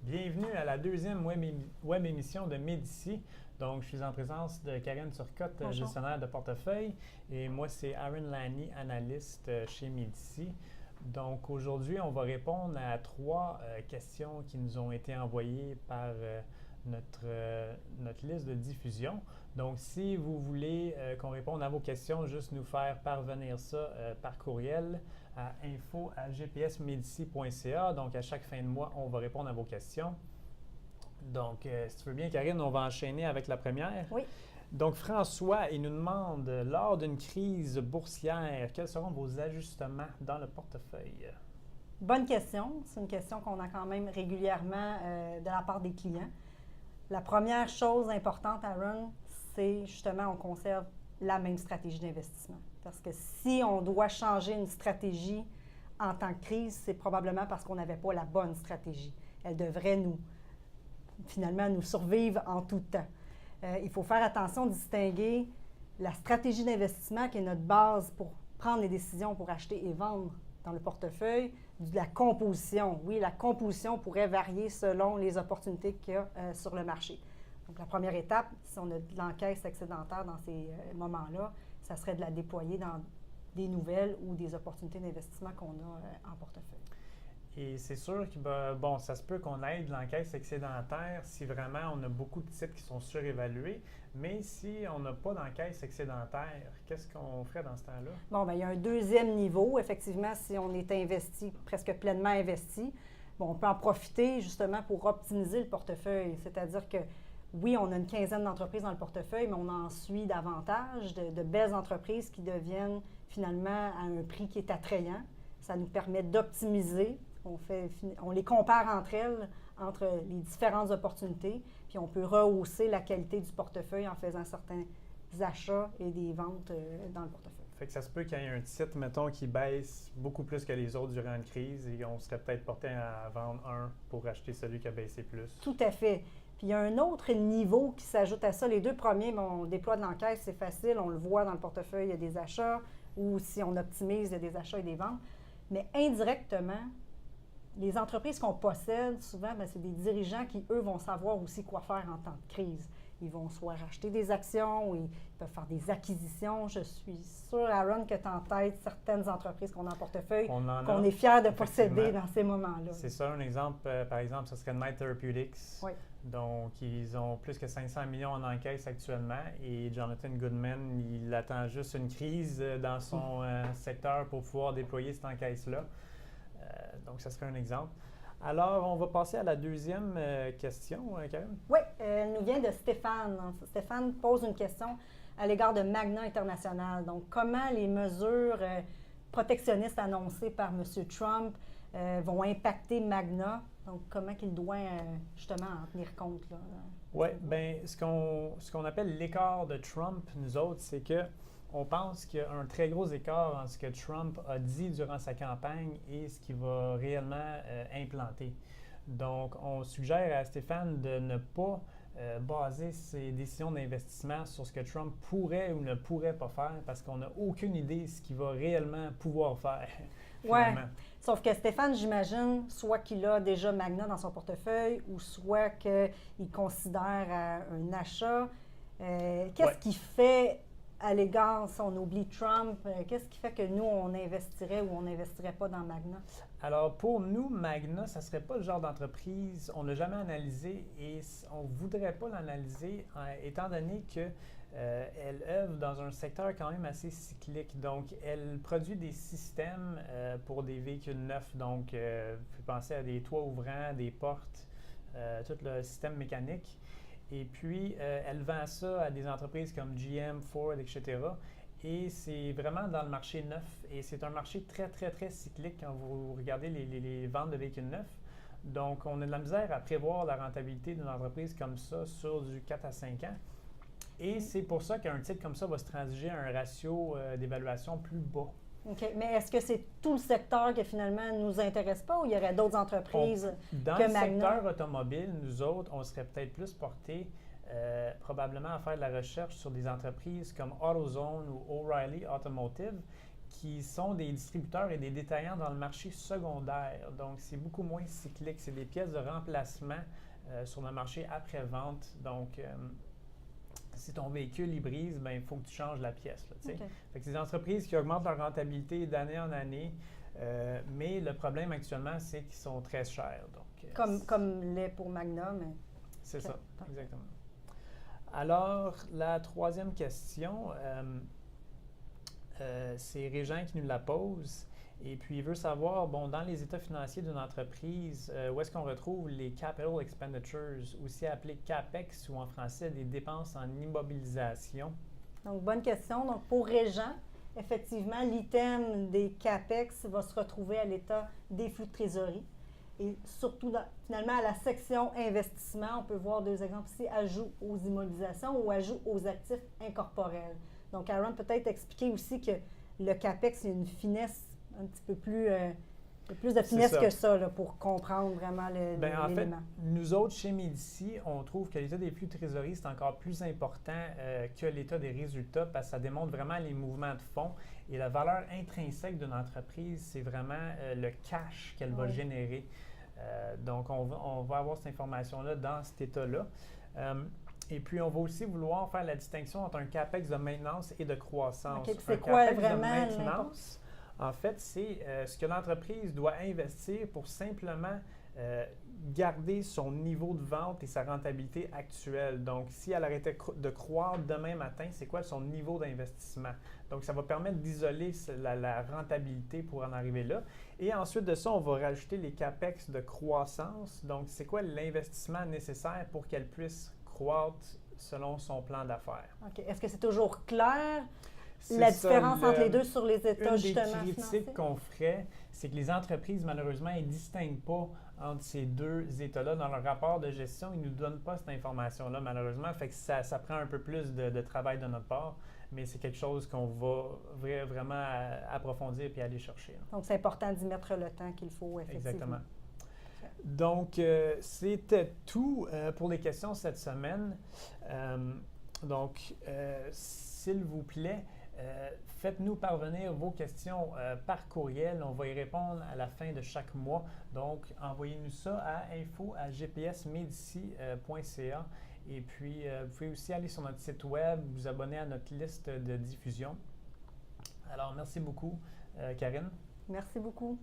Bienvenue à la deuxième web émission de Médici. Donc, je suis en présence de Karine Turcotte, Bonjour. gestionnaire de portefeuille, et moi, c'est Aaron Lani, analyste chez Médici. Donc, aujourd'hui, on va répondre à trois questions qui nous ont été envoyées par notre liste de diffusion. Donc, si vous voulez qu'on réponde à vos questions, juste nous faire parvenir ça par courriel à info@gpsmedici.ca. Donc, à chaque fin de mois, on va répondre à vos questions. Donc, si tu veux bien, Karine, on va enchaîner avec la première. Oui. Donc, François, il nous demande, lors d'une crise boursière, quels seront vos ajustements dans le portefeuille? Bonne question. C'est une question qu'on a quand même régulièrement de la part des clients. La première chose importante, Aaron, c'est justement on conserve la même stratégie d'investissement. Parce que si on doit changer une stratégie en temps de crise, c'est probablement parce qu'on n'avait pas la bonne stratégie. Elle devrait finalement nous survivre en tout temps. Il faut faire attention de distinguer la stratégie d'investissement qui est notre base pour prendre les décisions pour acheter et vendre dans le portefeuille, de la composition. Oui, la composition pourrait varier selon les opportunités qu'il y a sur le marché. Donc, la première étape, si on a de l'encaisse excédentaire dans ces moments-là, ça serait de la déployer dans des nouvelles ou des opportunités d'investissement qu'on a en portefeuille. Et c'est sûr que, ça se peut qu'on ait de l'encaisse excédentaire si vraiment on a beaucoup de titres qui sont surévalués, mais si on n'a pas d'encaisse excédentaire, qu'est-ce qu'on ferait dans ce temps-là? Bon, bien, il y a un deuxième niveau. Effectivement, si on est investi, presque pleinement investi, on peut en profiter justement pour optimiser le portefeuille. C'est-à-dire que, oui, on a une quinzaine d'entreprises dans le portefeuille, mais on en suit davantage de belles entreprises qui deviennent finalement à un prix qui est attrayant. Ça nous permet d'optimiser. On les compare entre elles, entre les différentes opportunités, puis on peut rehausser la qualité du portefeuille en faisant certains achats et des ventes dans le portefeuille. Fait que ça se peut qu'il y ait un titre, mettons, qui baisse beaucoup plus que les autres durant une crise et on serait peut-être porté à vendre un pour acheter celui qui a baissé plus. Tout à fait. Puis il y a un autre niveau qui s'ajoute à ça. Les deux premiers, on déploie de l'encaisse, c'est facile, on le voit dans le portefeuille, il y a des achats, ou si on optimise, il y a des achats et des ventes. Mais indirectement, les entreprises qu'on possède, souvent, c'est des dirigeants qui, eux, vont savoir aussi quoi faire en temps de crise. Ils vont soit racheter des actions ou ils peuvent faire des acquisitions. Je suis sûre, Aaron, que tu as en tête certaines entreprises qu'on a en portefeuille, qu'on est fiers de posséder dans ces moments-là. C'est ça, un exemple, par exemple, ce serait Knight Therapeutics. Oui. Donc, ils ont plus que 500 millions en encaisse actuellement et Jonathan Goodman, il attend juste une crise dans son secteur pour pouvoir déployer cette encaisse-là. Donc, ça serait un exemple. Alors, on va passer à la deuxième question, Karine. Oui, elle nous vient de Stéphane. Stéphane pose une question à l'égard de Magna International. Donc, comment les mesures protectionnistes annoncées par M. Trump vont impacter Magna? Donc, comment qu'il doit justement en tenir compte? Oui, bien, ce qu'on appelle l'écart de Trump, nous autres, c'est que on pense qu'il y a un très gros écart entre ce que Trump a dit durant sa campagne et ce qu'il va réellement implanter. Donc, on suggère à Stéphane de ne pas baser ses décisions d'investissement sur ce que Trump pourrait ou ne pourrait pas faire parce qu'on n'a aucune idée de ce qu'il va réellement pouvoir faire. Oui, sauf que Stéphane, j'imagine, soit qu'il a déjà Magna dans son portefeuille ou soit qu'il considère un achat. Qu'est-ce qui fait à l'égard, si on oublie Trump, qu'est-ce qui fait que nous, on investirait ou on n'investirait pas dans Magna? Alors, pour nous, Magna, ça ne serait pas le genre d'entreprise, on ne l'a jamais analysé et on ne voudrait pas l'analyser étant donné qu'elle œuvre dans un secteur quand même assez cyclique. Donc, elle produit des systèmes pour des véhicules neufs. Donc, vous pouvez penser à des toits ouvrants, des portes, tout le système mécanique. Et puis, elle vend ça à des entreprises comme GM, Ford, etc. Et c'est vraiment dans le marché neuf. Et c'est un marché très, très, très cyclique quand vous regardez les ventes de véhicules neufs. Donc, on a de la misère à prévoir la rentabilité d'une entreprise comme ça sur du 4 à 5 ans. Et c'est pour ça qu'un titre comme ça va se transiger à un ratio d'évaluation plus bas. OK. Mais est-ce que c'est tout le secteur qui finalement ne nous intéresse pas ou il y aurait d'autres entreprises dans que le Magna? secteur automobile, nous autres, on serait peut-être plus portés probablement à faire de la recherche sur des entreprises comme AutoZone ou O'Reilly Automotive qui sont des distributeurs et des détaillants dans le marché secondaire. Donc, c'est beaucoup moins cyclique. C'est des pièces de remplacement sur le marché après-vente. Donc, si ton véhicule il brise, ben, il faut que tu changes la pièce. Là, fait que c'est des entreprises qui augmentent leur rentabilité d'année en année, mais le problème actuellement, c'est qu'ils sont très chers. Donc, comme l'est pour Magna, mais... C'est ça, exactement. Alors, la troisième question, c'est Régent qui nous la pose. Et puis, il veut savoir, bon, dans les états financiers d'une entreprise, où est-ce qu'on retrouve les capital expenditures, aussi appelés CAPEX ou en français des dépenses en immobilisation? Donc, bonne question. Donc, pour Régent, effectivement, l'item des CAPEX va se retrouver à l'état des flux de trésorerie. Et surtout, finalement, à la section investissement, on peut voir deux exemples ici, ajout aux immobilisations ou ajout aux actifs incorporels. Donc, Aaron, peut-être expliquer aussi que le CAPEX, c'est une finesse un petit peu plus de finesse que ça là, pour comprendre vraiment l'élément. En fait, nous autres, chez Médici, on trouve que l'état des flux de trésorerie, c'est encore plus important que l'état des résultats parce que ça démontre vraiment les mouvements de fonds et la valeur intrinsèque d'une entreprise, c'est vraiment le cash qu'elle va générer. Donc, on va avoir cette information-là dans cet état-là. Et puis, on va aussi vouloir faire la distinction entre un CAPEX de maintenance et de croissance. Okay, c'est quoi CAPEX vraiment de maintenance? En fait, c'est ce que l'entreprise doit investir pour simplement garder son niveau de vente et sa rentabilité actuelle. Donc, si elle arrêtait de croître demain matin, c'est quoi son niveau d'investissement? Donc, ça va permettre d'isoler la rentabilité pour en arriver là. Et ensuite de ça, on va rajouter les CAPEX de croissance. Donc, c'est quoi l'investissement nécessaire pour qu'elle puisse croître selon son plan d'affaires? OK. Est-ce que c'est toujours clair? La différence entre les deux sur les états justement financiers? Une des critiques qu'on ferait, c'est que les entreprises, malheureusement, elles ne distinguent pas entre ces deux états-là. Dans leur rapport de gestion, ils ne nous donnent pas cette information-là, malheureusement. Fait que ça prend un peu plus de travail de notre part, mais c'est quelque chose qu'on va vraiment approfondir et aller chercher. Là. Donc, c'est important d'y mettre le temps qu'il faut, effectivement. Exactement. Donc, c'était tout pour les questions cette semaine. Donc, s'il vous plaît, faites-nous parvenir vos questions par courriel. On va y répondre à la fin de chaque mois. Donc, envoyez-nous ça à info@gpsmedici.ca. Et puis, vous pouvez aussi aller sur notre site web, vous abonner à notre liste de diffusion. Alors, merci beaucoup, Karine. Merci beaucoup.